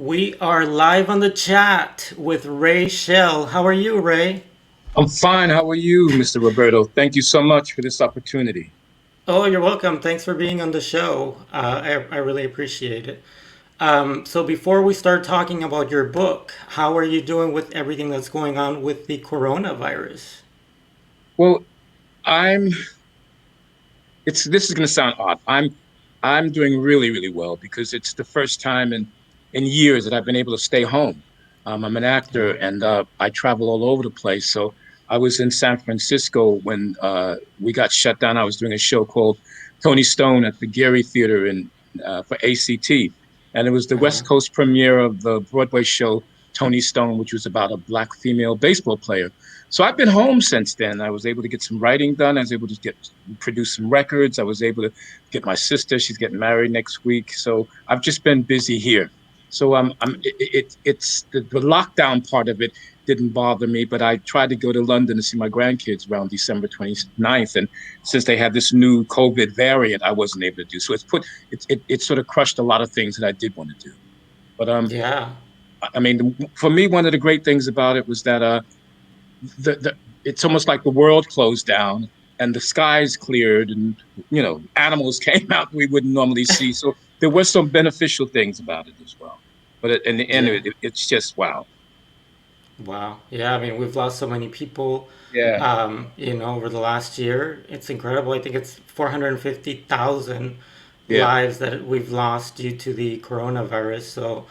We are live on the chat with Ray Shell. How are you, Ray? I'm fine. How are you, Mr. Roberto? Thank you so much for this opportunity. Oh, you're welcome. Thanks for being on the show. I really appreciate it. So, before we start talking about your book, how are you doing with everything that's going on with the coronavirus? Well, I'm it's this is going to sound odd. I'm doing really, really well because it's the first time in years that I've been able to stay home. I'm an actor Yeah. and I travel all over the place. So I was in San Francisco when we got shut down. I was doing a show called Tony Stone at the Gary Theater in for ACT, and it was the Uh-huh. West Coast premiere of the Broadway show Tony Stone, which was about a black female baseball player. So I've been home since then. I was able to get some writing done. I was able to get produce some records. I was able to get my sister. She's getting married next week. So I've just been busy here. So it's the lockdown part of it didn't bother me, but I tried to go to London to see my grandkids around December 29th. And since they had this new COVID variant, I wasn't able to do. So it sort of crushed a lot of things that I did want to do. But Yeah. I mean, for me, one of the great things about it was that it's almost like the world closed down and the skies cleared and animals came out we wouldn't normally see, so there was some beneficial things about it as well, but in the end Yeah. it's just wow. Wow. Yeah, I mean, we've lost so many people, Yeah, over the last year. It's incredible. I think it's 450,000 yeah. lives that we've lost due to the coronavirus. So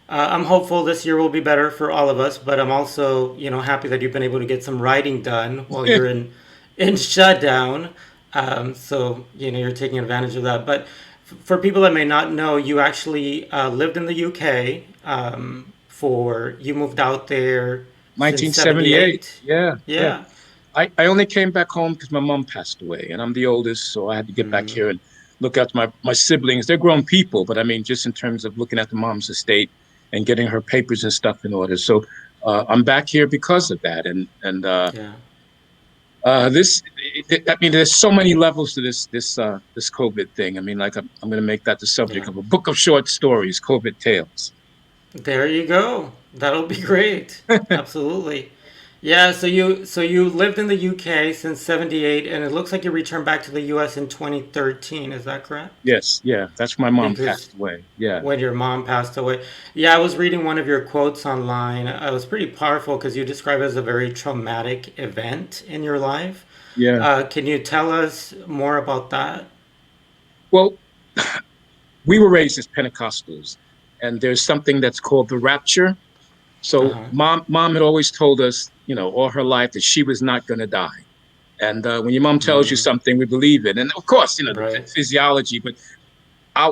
I'm hopeful this year will be better for all of us, but I'm also, happy that you've been able to get some writing done while you're in shutdown. So, you're taking advantage of that. But for people that may not know, you actually lived in the UK. You moved out there since 1978. 78. Yeah, yeah. Yeah. I only came back home because my mom passed away and I'm the oldest, so I had to get back Mm, here and look after my siblings. They're grown people, but I mean just in terms of looking at the mom's estate and getting her papers and stuff in order. So I'm back here because of that. And yeah. this, I mean, there's so many levels to this COVID thing. I mean, like I'm going to make that the subject Yeah. of a book of short stories, COVID Tales. There you go. That'll be great. Absolutely. Yeah, so you lived in the UK since 78 and it looks like you returned back to the US in 2013, is that correct? Yes, yeah, that's when my mom Because passed away. Yeah, when your mom passed away. Yeah, I was reading one of your quotes online. It was pretty powerful because you describe it as a very traumatic event in your life. yeah. Can you tell us more about that? Well, we were raised as Pentecostals, and there's something that's called the rapture. So Uh-huh. mom had always told us, all her life that she was not going to die. And when your mom tells you Mm, something, we believe it. And of course, the right. physiology, but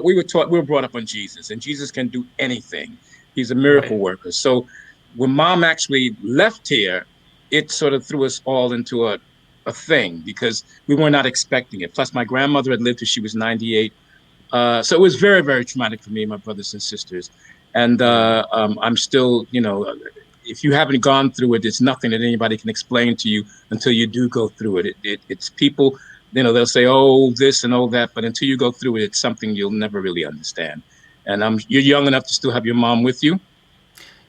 we were brought up on Jesus, and Jesus can do anything. He's a Right. miracle worker. So when mom actually left here, it sort of threw us all into a thing because we were not expecting it. Plus, my grandmother had lived till she was 98. So it was very, very traumatic for me and my brothers and sisters. And Yeah. I'm still, if you haven't gone through it, it's nothing that anybody can explain to you until you do go through it. It's people, they'll say, oh, this and all that, but until you go through it, it's something you'll never really understand. And you're young enough to still have your mom with you.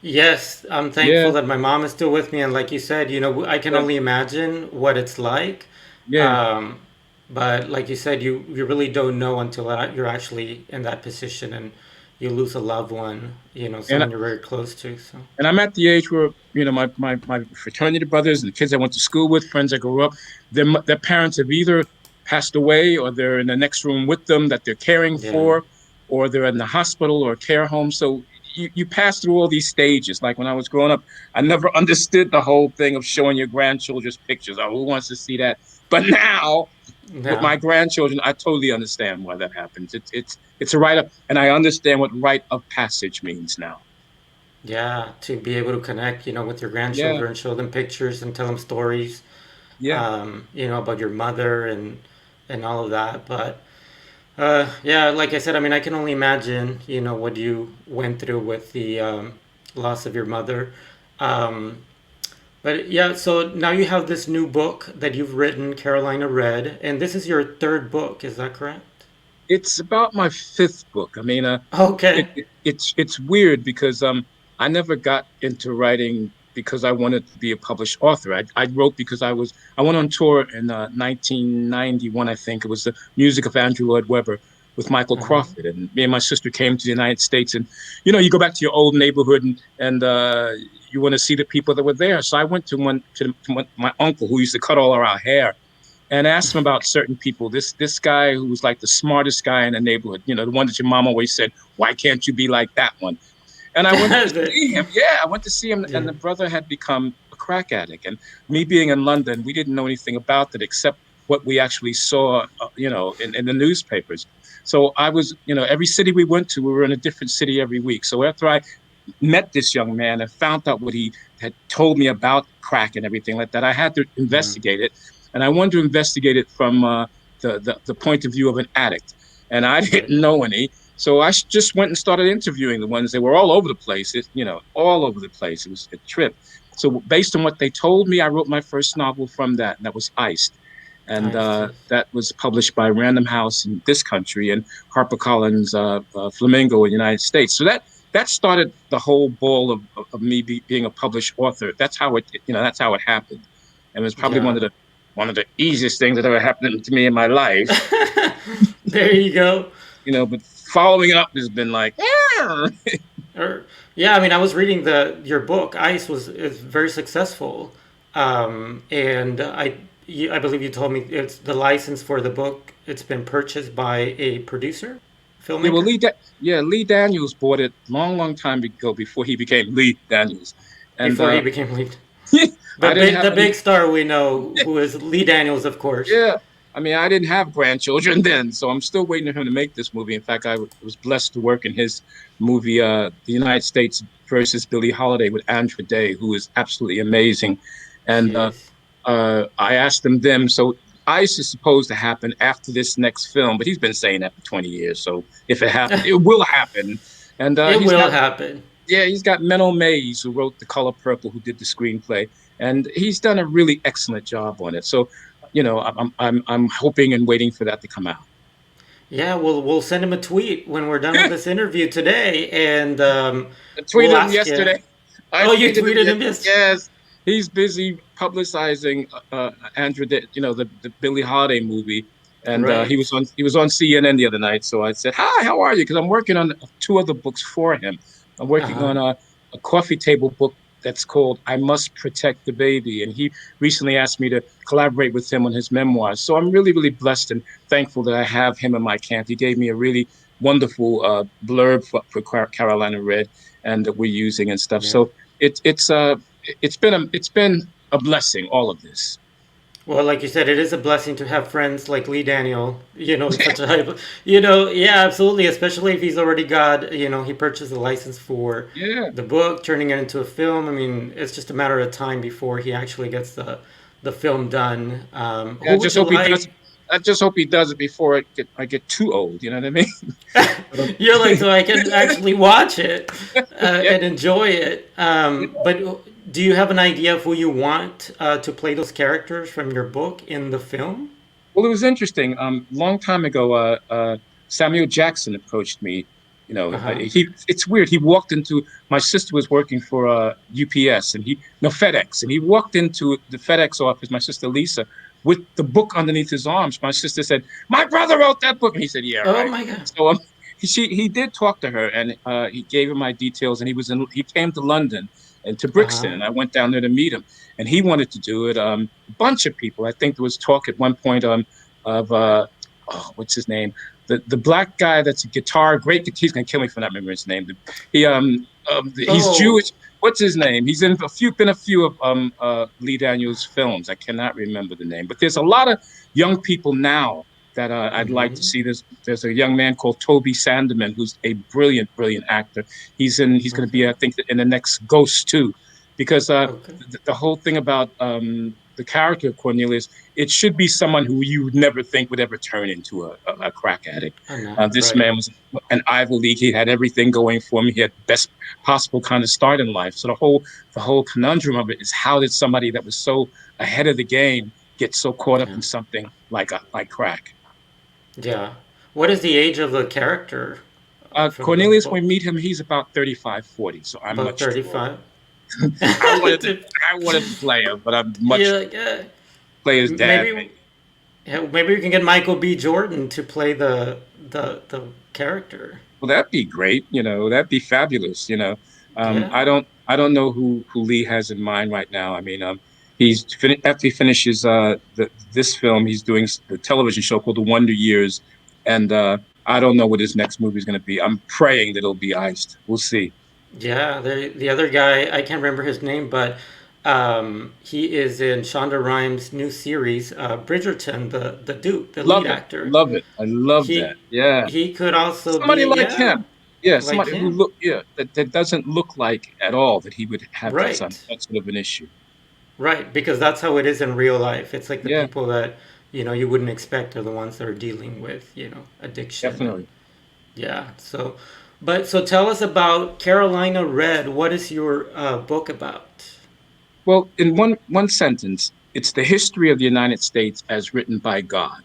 Yes, I'm thankful Yeah, that my mom is still with me, and like you said, I can yeah, only imagine what it's like. yeah. Um, but like you said, you really don't know until you're actually in that position and you lose a loved one, And someone you're very close to. So and I'm at the age where my fraternity brothers and the kids I went to school with, friends I grew up, their parents have either passed away or they're in the next room with them that they're caring yeah, for, or they're in the hospital or care home. So you pass through all these stages. Like when I was growing up, I never understood the whole thing of showing your grandchildren's pictures. Oh, who wants to see that? But now with yeah, my grandchildren, I totally understand why that happens. It's a rite of, and I understand what rite of passage means now. yeah. To be able to connect, with your Yeah, grandchildren, show them pictures and tell them stories, yeah. about your mother and all of that. But yeah, like I said, I mean, I can only imagine, what you went through with the loss of your mother. Um, but yeah, so now you have this new book that you've written, Carolina Red, and this is your third book, is that correct? It's about my fifth book. I mean, Okay. it's weird because I never got into writing because I wanted to be a published author. I wrote because I went on tour in 1991, I think. It was the music of Andrew Lloyd Webber with Michael Uh-huh. Crawford, and me and my sister came to the United States, and you go back to your old neighborhood, and you want to see the people that were there. So I went to my uncle who used to cut all our hair and asked him about certain people. This guy who was like the smartest guy in the neighborhood, the one that your mom always said, "Why can't you be like that one?" And I went to see him. Yeah, I went to see him, and Yeah. the brother had become a crack addict. And me being in London, we didn't know anything about it except what we actually saw, in the newspapers. So I was, every city we went to, we were in a different city every week. So after I met this young man and found out what he had told me about crack and everything like that, I had to Mm. investigate it, and I wanted to investigate it from the point of view of an addict, and I Right. didn't know any. So I just went and started interviewing the ones that were all over the place. All over the place. It was a trip. So based on what they told me, I wrote my first novel from that, and that was Iced. And I see. that was published by Random House in this country and HarperCollins Flamingo in the United States. So that started the whole ball of me being a published author. That's how it happened, and it was probably Yeah. one of the easiest things that ever happened to me in my life. There you go. But following up has been like, Or yeah, I mean, I was reading the your book. Ice was is very successful, and I believe you told me it's the license for the book. It's been purchased by a producer, yeah. Well, filmmaker Lee Daniels bought it long, long time ago before he became Lee Daniels, and before he became lead. I didn't have The any. big star we know, who is Lee Daniels, of course. Yeah, I mean, I didn't have grandchildren then, so I'm still waiting for him to make this movie. In fact, was blessed to work in his movie, The United States versus Billie Holiday with Andra Day, who is absolutely amazing. And Jeez. I asked them. So Ice is supposed to happen after this next film, but he's been saying that for 20 years. So if it happens, it will happen. And It will happen. he's got Menno Mays, who wrote The Color Purple, who did the screenplay, and he's done a really excellent job on it. So, I'm hoping and waiting for that to come out. Yeah, we'll send him a tweet when we're done with this interview today, and I we'll tweeted him ask you. yesterday. I Oh, you tweeted him. tweeted him yesterday. Yes, he's busy publicizing Andrew, the Billie Holiday movie, and Right. he was on CNN the other night. So I said, "Hi, how are you?" Because I'm working on two other books for him. I'm Uh working huh. on a coffee table book that's called "I Must Protect the Baby," and he recently asked me to collaborate with him on his memoirs. So I'm really, really blessed and thankful that I have him in my camp. He gave me a really wonderful blurb for Carolina Red, and that we're using and stuff. Yeah. So it's been a blessing, all of this. Well, like you said, it is a blessing to have friends like Lee Daniel. Such a hype. Yeah, absolutely. Especially if he's already got. He purchased the license for Yeah, the book, turning it into a film. I mean, it's just a matter of time before he actually gets the film done. yeah. Who would you like? I just hope he does it before I get too old. You know what I mean? But, You're like, so I can actually watch it yeah. and enjoy it. But do you have an idea of who you want to play those characters from your book in the film? Well, it was interesting. Long time ago, Samuel Jackson approached me. Uh huh. It's weird. He walked into, my sister was working for UPS and no, FedEx, and he walked into the FedEx office, my sister Lisa, with the book underneath his arms. My sister said, "My brother wrote that book," and he said, "Yeah, Oh right." my god. So he did talk to her, and he gave her my details, and he came to London and to Uh Brixton, huh. and I went down there to meet him, and he wanted to do it. A bunch of people. I think there was talk at one point of what's his name, the black guy that's a guitar, great. He's gonna kill me for not remembering his name. He's Oh. Jewish. What's his name? He's been a few of Lee Daniels films. I cannot remember the name, but there's a lot of young people now that I'd like to Hmm. see. There's a young man called Toby Sanderman who's a brilliant, brilliant actor. He's going to be, Okay. I think, in the next Ghost too, because Okay. the whole thing about the character of Cornelius, it should be someone who you would never think would ever turn into a crack addict. I know. This Right. man was an Ivy League. He had everything going for him. He had best possible kind of start in life. So the whole conundrum of it is, how did somebody that was so ahead of the game get so caught up Yeah. in something like crack? Yeah. What is the age of the character from the Cornelius, when we book? meet him, he's about 35, 40. So I'm About much too old. 35. I wanted to, I wanted to play him, but I'm much Yeah, yeah. play his dad. Maybe, yeah, maybe we can get Michael B. Jordan to play the character. Well, that'd be great. That'd be fabulous. Yeah. I don't know who Lee has in mind right now. I mean, after he finishes this film, he's doing the television show called The Wonder Years, and I don't know what his next movie is going to be. I'm praying that it'll be Iced. We'll see. Yeah, the other guy, I can't remember his name, but he is in Shonda Rhimes' new series, Bridgerton, the Duke, the lead Love it, actor. love it. I love that. He Yeah, he could also somebody be, like yeah, him. Yeah, like somebody who him. look yeah that doesn't look like at all that he would have Right. that sort of an issue. Right, because that's how it is in real life. It's like the Yeah, people that, you wouldn't expect are the ones that are dealing with, addiction and definitely. yeah. So tell us about Carolina Red. What is your book about? Well, in one sentence, it's the history of the United States as written by God,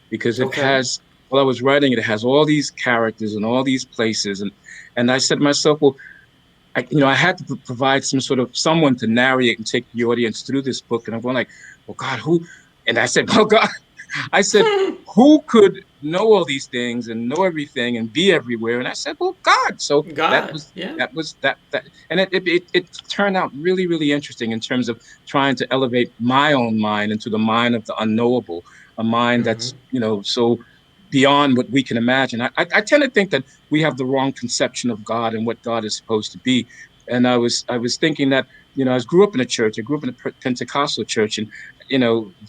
because it Okay. has. While I was writing it, it has all these characters and all these places, and I said to myself, well, I had to provide some sort of someone to narrate and take the audience through this book, and I'm going like, well, God, who? And I said, well, God, I said, who could know all these things and know everything and be everywhere? And I said, well, God. So that God. was Yeah. that was that, and it turned out really really interesting in terms of trying to elevate my own mind into the mind of the unknowable, a mind Hmm. that's so beyond what we can imagine. I tend to think that we have the wrong conception of God and what God is supposed to be. And I was thinking that I grew up in a church. I grew up in a Pentecostal church, and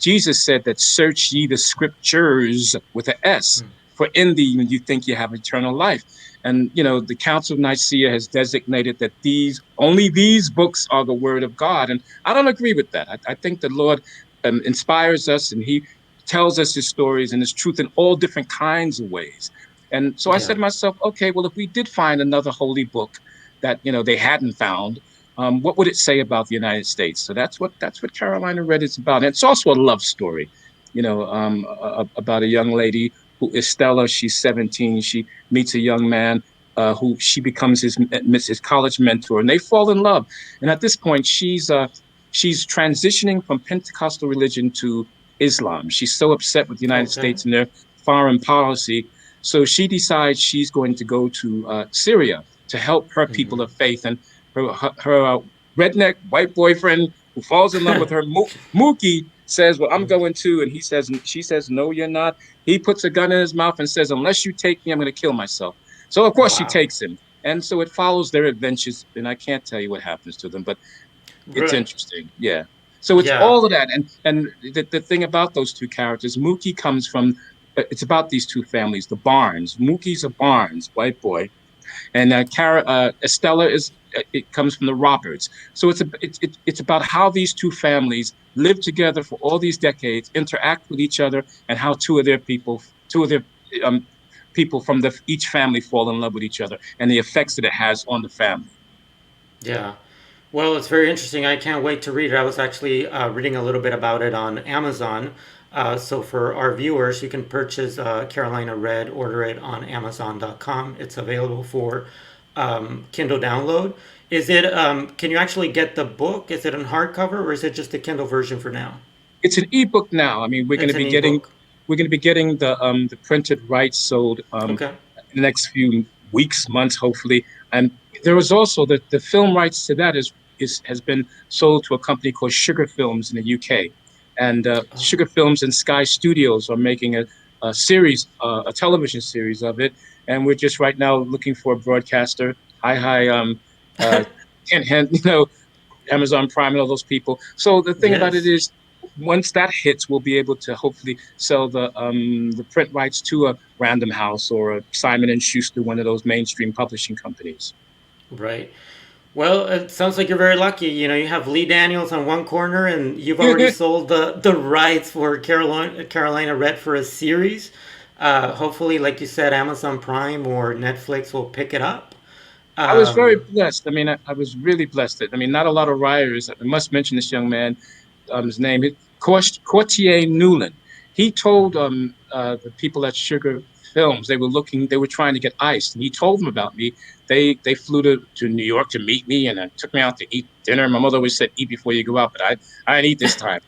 Jesus said that search ye the scriptures with an S, for in thee you think you have eternal life. And the Council of Nicaea has designated that only these books are the word of God. And I don't agree with that. I think the Lord inspires us, and he tells us his stories and his truth in all different kinds of ways. And so I said Yeah. to myself, okay, well, if we did find another holy book that they hadn't found, what would it say about the United States? So that's what Carolina Red is about. And it's also a love story, about a young lady who is Stella. She's 17. She meets a young man who she becomes his college mentor, and they fall in love. And at this point, she's transitioning from Pentecostal religion to Islam. She's so upset with the United Okay. States and their foreign policy. So she decides she's going to go to Syria to help her people Hmm. of faith. And her redneck white boyfriend who falls in love with her, Mookie, says, "Well, I'm going too." And she says, "No, you're not." He puts a gun in his mouth and says, "Unless you take me, I'm going to kill myself." So of course she Wow. takes him. And so it follows their adventures, and I can't tell you what happens to them, but it's Right. interesting. Yeah. So it's Yeah. all of that. And the thing about those two characters, Mookie comes from, it's about these two families, the Barnes. Mookie's a Barnes, white boy, and Estella it comes from the Roberts. So it's about how these two families live together for all these decades, interact with each other, and how um, people from each family fall in love with each other, and the effects that it has on the family. Yeah. Well, it's very interesting. I can't wait to read it. I was actually reading a little bit about it on Amazon. So for our viewers, you can purchase Carolina Red, order it on Amazon.com. It's available for Kindle download. Can you actually get the book? Is it in hardcover or is it just the Kindle version for now? It's an ebook now. I mean, It's an ebook. we're going to be getting the printed rights sold Okay. in the next few weeks, months, hopefully. And there was also the film rights to that has been sold to a company called Sugar Films in the UK, and Oh, Sugar Films and Sky Studios are making a series, a television series of it. And we're just right now looking for a broadcaster. Hi, uh, hint, hint, Amazon Prime and all those people. So the thing about it yes. is, once that hits, we'll be able to hopefully sell the print rights to a Random House or a Simon and Schuster, one of those mainstream publishing companies. Right. Well, it sounds like you're very lucky. You have Lee Daniels on one corner, and you've already sold the rights for Carolina Red for a series. Hopefully, like you said, Amazon Prime or Netflix will pick it up. I was very Um, blessed. I mean, I was really blessed. I mean, not a lot of writers. I must mention this young man, his name is Courtier Newland. He told the people at Sugar films. They were trying to get iced. And he told them about me. They flew to New York to meet me and took me out to eat dinner. My mother always said, eat before you go out, but I didn't eat this time.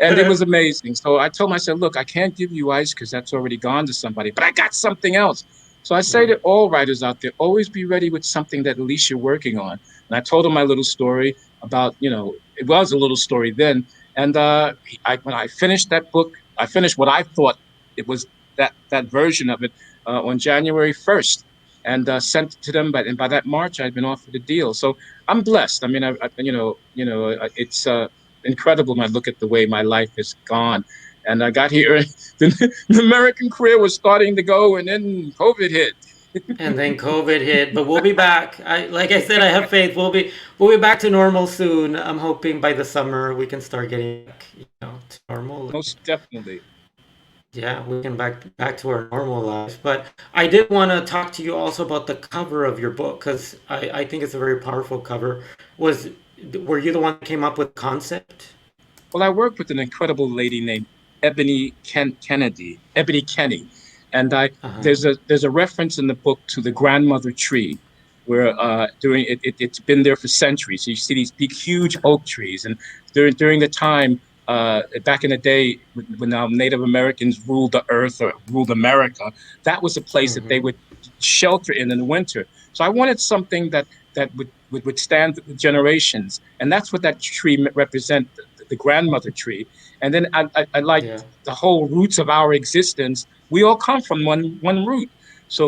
And it was amazing. So I told him, I said, look, I can't give you ice because that's already gone to somebody, but I got something else. So I say Right. to all writers out there, always be ready with something that at least you're working on. And I told him my little story about, it was a little story then. And when I finished that book, I finished what I thought it was, that version of it, on January 1st, and sent it to them. And by that March, I'd been offered a deal. So I'm blessed. I mean, it's incredible when I look at the way my life has gone. And I got here, the American career was starting to go, and then COVID hit. And then COVID hit, but we'll be back. Like I said, I have faith. We'll be back to normal soon. I'm hoping by the summer we can start getting back, to normal. Most definitely. Yeah, we can back to our normal lives. But I did want to talk to you also about the cover of your book because I think it's a very powerful cover. Were you the one that came up with concept? Well, I worked with an incredible lady named Ebony Kenny, and Uh-huh. there's a reference in the book to the grandmother tree, where during it's been there for centuries. So you see these big, huge oak trees, and during the time back in the day when Native Americans ruled the earth or ruled America, that was a place that they Hmm. would shelter in the winter. So I wanted something that would withstand the generations, and that's what that tree represents, the grandmother tree. And then I Yeah. liked the whole roots of our existence. We all come from one root. So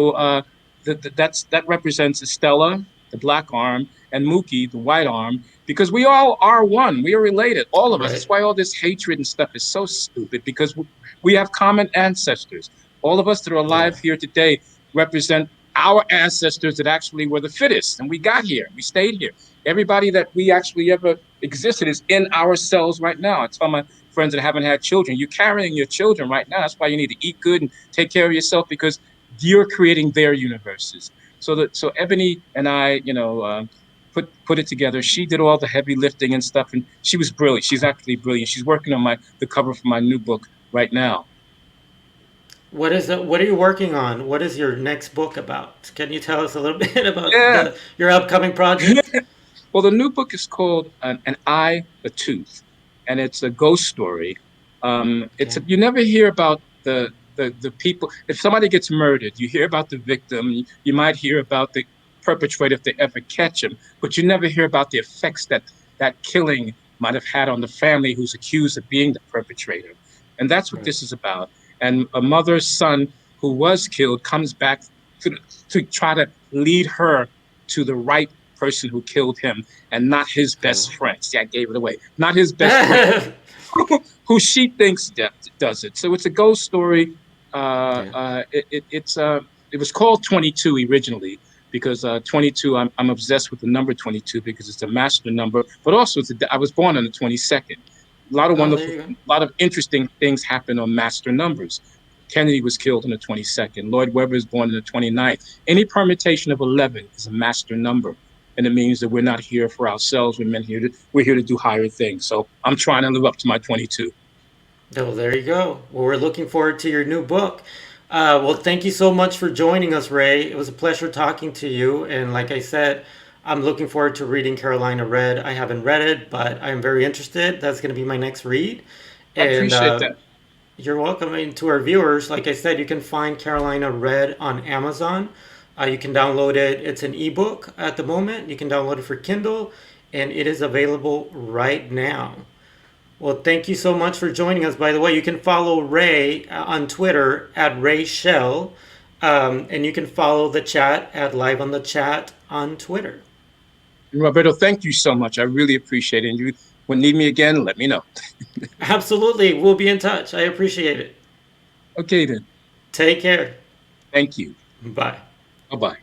that represents Estella, the black arm, and Mookie, the white arm, because we all are one. We are related, all of us. That's Right. why all this hatred and stuff is so stupid, because we have common ancestors. All of us that are Yeah. alive here today represent our ancestors that actually were the fittest, and we got here, we stayed here. Everybody that we actually ever existed is in ourselves right now. I tell my friends that haven't had children, you're carrying your children right now. That's why you need to eat good and take care of yourself, because you're creating their universes. So Ebony and I, put it together. She did all the heavy lifting and stuff, and she was brilliant. She's actually brilliant. She's working on the cover for my new book right now. What are you working on? What is your next book about? Can you tell us a little bit about Yeah. your upcoming project? Well, the new book is called An Eye, a Tooth, and it's a ghost story. Okay. You never hear about the people. If somebody gets murdered, you hear about the victim. You might hear about the perpetrator if they ever catch him, but you never hear about the effects that killing might have had on the family who's accused of being the perpetrator. And that's what Right. this is about. And a mother's son who was killed comes back to to try to lead her to the right person who killed him, and not his Oh. best friend. See, I gave it away. Not his best friend, who she thinks does it. So it's a ghost story. Yeah. It was called 22 originally because 22. I'm obsessed with the number 22 because it's a master number, but also I was born on the 22nd. Oh, there you go. A lot of interesting things happen on master numbers. Kennedy was killed on the 22nd. Lloyd Webber is born on the 29th. Any permutation of 11 is a master number. And it means that we're not here for ourselves. We're here to do higher things. So I'm trying to live up to my 22. Oh, there you go. Well, we're looking forward to your new book. Well, thank you so much for joining us, Ray. It was a pleasure talking to you. And like I said, I'm looking forward to reading Carolina Red. I haven't read it, but I'm very interested. That's going to be my next read. I And appreciate that. you're welcome. And to our viewers, like I said, you can find Carolina Red on Amazon. You can download it. It's an ebook at the moment. You can download it for Kindle, and it is available right now. Well, thank you so much for joining us. By the way, you can follow Ray on Twitter at Ray Shell, and you can follow the chat at Live on the Chat on Twitter. And Roberto, thank you so much. I really appreciate it. And you would need me again, let me know. Absolutely. We'll be in touch. I appreciate it. Okay, then. Take care. Thank you. Bye. Bye bye.